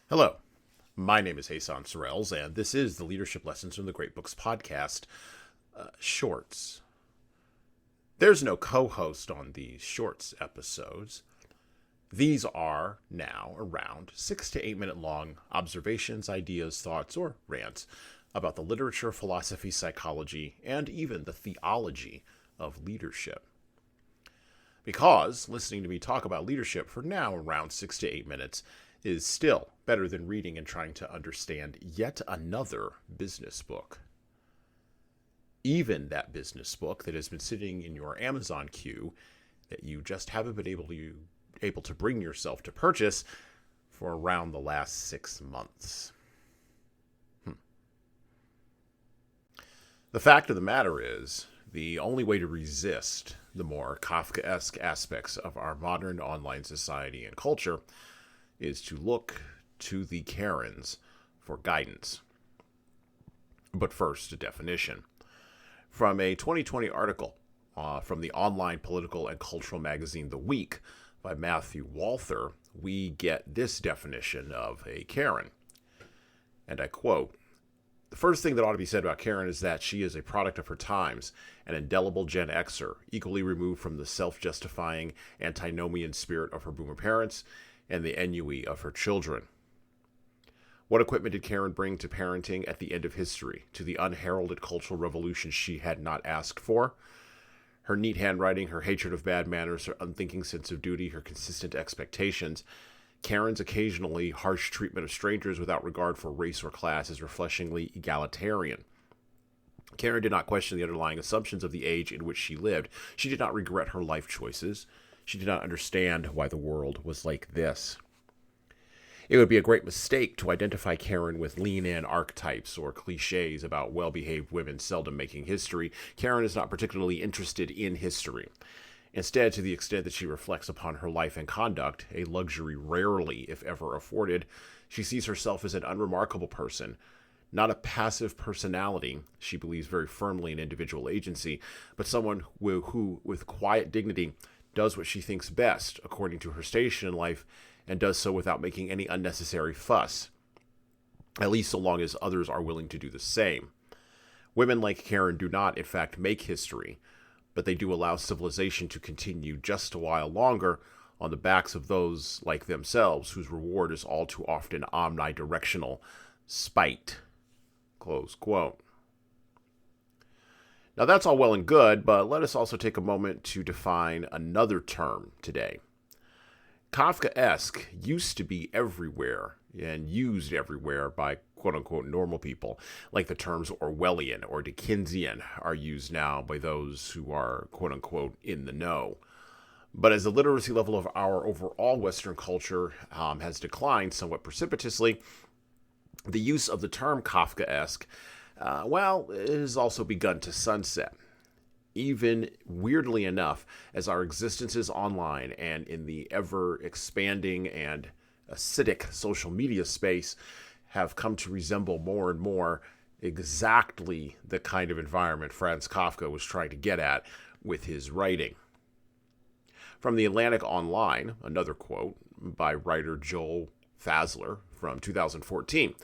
Hello, my name is Hassan Sorrells, and this is the Leadership Lessons from the Great Books podcast, Shorts. There's no co-host on these Shorts episodes. These are now around 6 to 8 minute long observations, ideas, thoughts, or rants about the literature, philosophy, psychology, and even the theology of leadership. Because listening to me talk about leadership for now around 6 to 8 minutes is still better than reading and trying to understand yet another business book. Even that business book that has been sitting in your Amazon queue that you just haven't been able to bring yourself to purchase for around the last 6 months. The fact of the matter is, the only way to resist the more Kafkaesque aspects of our modern online society and culture is to look to the Karens for guidance. But first, a definition. From a 2020 article from the online political and cultural magazine The Week by Matthew Walther, we get this definition of a Karen. And I quote, "The first thing that ought to be said about Karen is that she is a product of her times, an indelible Gen Xer, equally removed from the self-justifying antinomian spirit of her boomer parents and the ennui of her children. What equipment did Karen bring to parenting at the end of history, to the unheralded cultural revolution she had not asked for? Her neat handwriting, her hatred of bad manners, her unthinking sense of duty, her consistent expectations. Karen's occasionally harsh treatment of strangers without regard for race or class is refreshingly egalitarian. Karen did not question the underlying assumptions of the age in which she lived. She did not regret her life choices. She did not understand why the world was like this. It would be a great mistake to identify Karen with lean-in archetypes or cliches about well-behaved women seldom making history. Karen is not particularly interested in history. Instead, to the extent that she reflects upon her life and conduct, a luxury rarely, if ever, afforded, she sees herself as an unremarkable person, not a passive personality. She believes very firmly in individual agency, but someone who with quiet dignity, does what she thinks best according to her station in life, and does so without making any unnecessary fuss, at least so long as others are willing to do the same. Women like Karen do not, in fact, make history, but they do allow civilization to continue just a while longer on the backs of those like themselves, whose reward is all too often omnidirectional spite." Close quote. Now that's all well and good, but let us also take a moment to define another term today. Kafkaesque used to be everywhere and used everywhere by quote-unquote normal people, like the terms Orwellian or Dickensian are used now by those who are quote-unquote in the know. But as the literacy level of our overall Western culture has declined somewhat precipitously, the use of the term Kafkaesque it has also begun to sunset. Even weirdly enough, as our existences online and in the ever-expanding and acidic social media space have come to resemble more and more exactly the kind of environment Franz Kafka was trying to get at with his writing. From the Atlantic Online, another quote by writer Joel Fasler from 2014,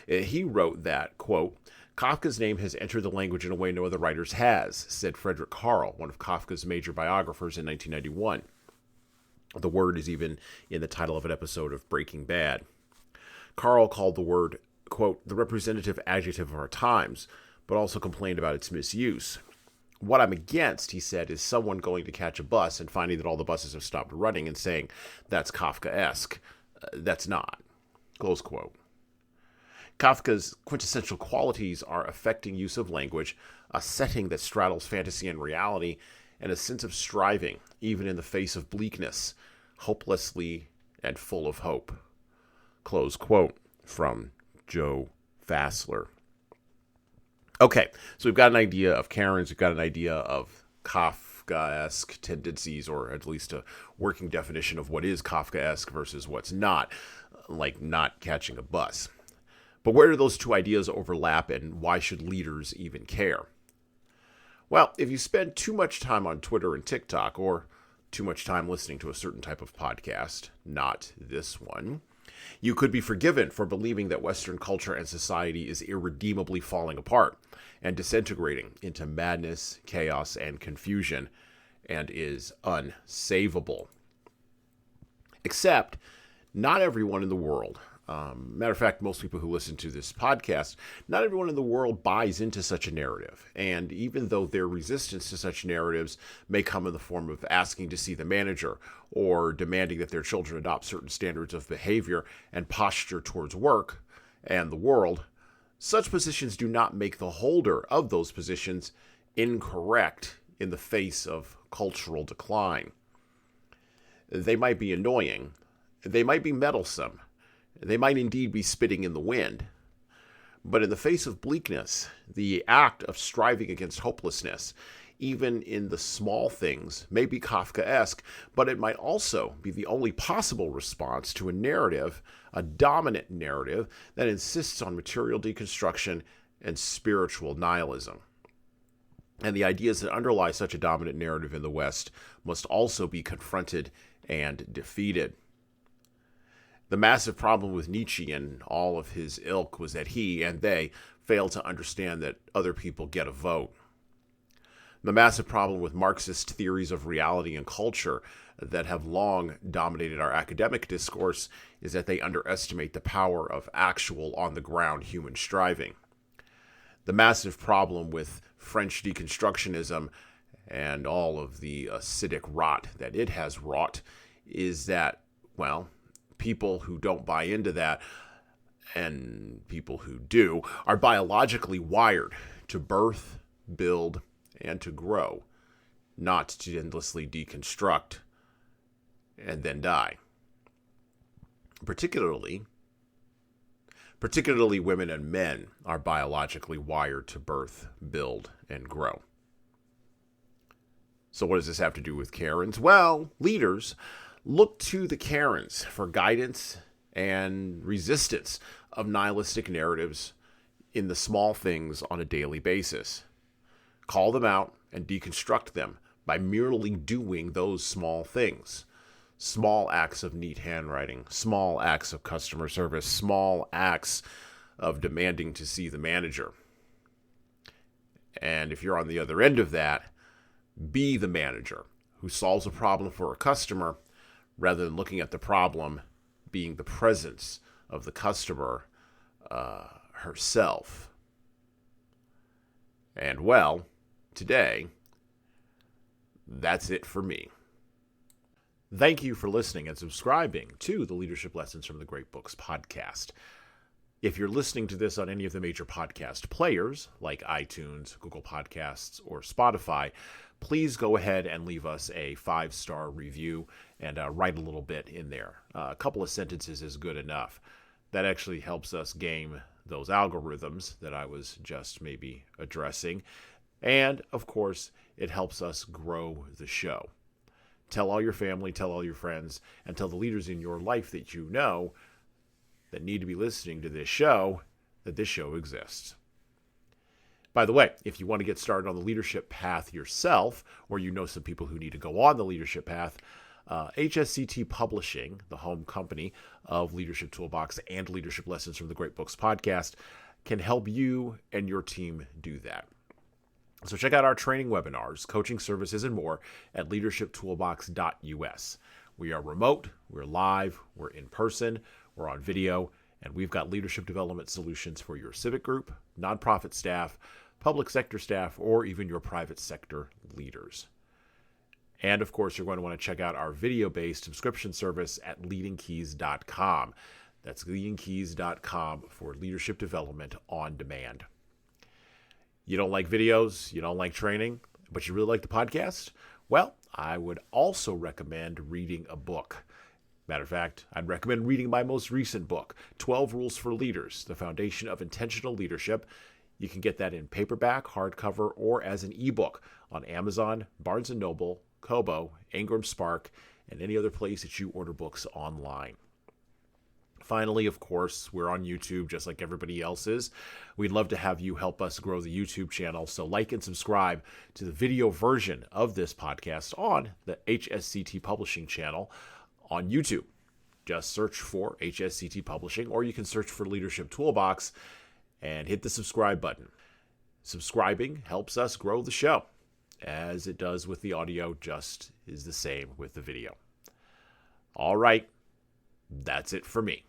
he wrote that, quote, "Kafka's name has entered the language in a way no other writers has," said Frederick Carl, one of Kafka's major biographers in 1991. The word is even in the title of an episode of Breaking Bad. Carl called the word, quote, "the representative adjective of our times," but also complained about its misuse. "What I'm against," he said, "is someone going to catch a bus and finding that all the buses have stopped running and saying, that's Kafkaesque. That's not." Close quote. Kafka's quintessential qualities are affecting use of language, a setting that straddles fantasy and reality, and a sense of striving, even in the face of bleakness, hopelessly and full of hope. Close quote from Joe Fassler. Okay, so we've got an idea of Karens, we've got an idea of Kafkaesque tendencies, or at least a working definition of what is Kafkaesque versus what's not, like not catching a bus. But where do those two ideas overlap, and why should leaders even care? Well, if you spend too much time on Twitter and TikTok, or too much time listening to a certain type of podcast, not this one, You could be forgiven for believing that Western culture and society is irredeemably falling apart and disintegrating into madness, chaos, and confusion, and is unsavable. Except, not everyone in the world, matter of fact, most people who listen to this podcast, not everyone in the world buys into such a narrative. And even though their resistance to such narratives may come in the form of asking to see the manager or demanding that their children adopt certain standards of behavior and posture towards work and the world, such positions do not make the holder of those positions incorrect in the face of cultural decline. They might be annoying. They might be meddlesome. They might indeed be spitting in the wind. But in the face of bleakness, the act of striving against hopelessness, even in the small things, may be Kafkaesque, but it might also be the only possible response to a narrative, a dominant narrative, that insists on material deconstruction and spiritual nihilism. And the ideas that underlie such a dominant narrative in the West must also be confronted and defeated. The massive problem with Nietzsche and all of his ilk was that he and they failed to understand that other people get a vote. The massive problem with Marxist theories of reality and culture that have long dominated our academic discourse is that they underestimate the power of actual on-the-ground human striving. The massive problem with French deconstructionism and all of the acidic rot that it has wrought is that, well, people who don't buy into that and people who do are biologically wired to birth, build, and to grow, not to endlessly deconstruct and then die. Particularly women and men are biologically wired to birth, build, and grow. So what does this have to do with Karens? Well, leaders look to the Karens for guidance and resistance of nihilistic narratives in the small things on a daily basis. Call them out and deconstruct them by merely doing those small things. Small acts of neat handwriting, small acts of customer service, small acts of demanding to see the manager. And if you're on the other end of that, be the manager who solves a problem for a customer rather than looking at the problem being the presence of the customer herself. And well, today, that's it for me. Thank you for listening and subscribing to the Leadership Lessons from the Great Books podcast. If you're listening to this on any of the major podcast players, like iTunes, Google Podcasts, or Spotify, please go ahead and leave us a 5-star review and write a little bit in there. A couple of sentences is good enough. That actually helps us game those algorithms that I was just maybe addressing. And, of course, it helps us grow the show. Tell all your family, tell all your friends, and tell the leaders in your life that you know that need to be listening to this show that this show exists. By the way, if you want to get started on the leadership path yourself, or you know some people who need to go on the leadership path, HSCT Publishing, the home company of Leadership Toolbox and Leadership Lessons from the Great Books podcast, can help you and your team do that. So check out our training webinars, coaching services, and more at leadershiptoolbox.us. We are remote, we're live, we're in person, we're on video, and we've got leadership development solutions for your civic group, nonprofit staff, public sector staff, or even your private sector leaders. And of course, you're going to want to check out our video-based subscription service at leadingkeys.com. That's leadingkeys.com for leadership development on demand. You don't like videos, you don't like training, but you really like the podcast? Well, I would also recommend reading a book. Matter of fact, I'd recommend reading my most recent book, 12 Rules for Leaders, The Foundation of Intentional Leadership. You can get that in paperback, hardcover, or as an ebook on Amazon, Barnes & Noble, Kobo, Ingram Spark, and any other place that you order books online. Finally, of course, we're on YouTube just like everybody else is. We'd love to have you help us grow the YouTube channel, so like and subscribe to the video version of this podcast on the HSCT Publishing channel on YouTube. Just search for HSCT Publishing, or you can search for Leadership Toolbox and hit the subscribe button. Subscribing helps us grow the show, as it does with the audio, just is the same with the video. All right, that's it for me.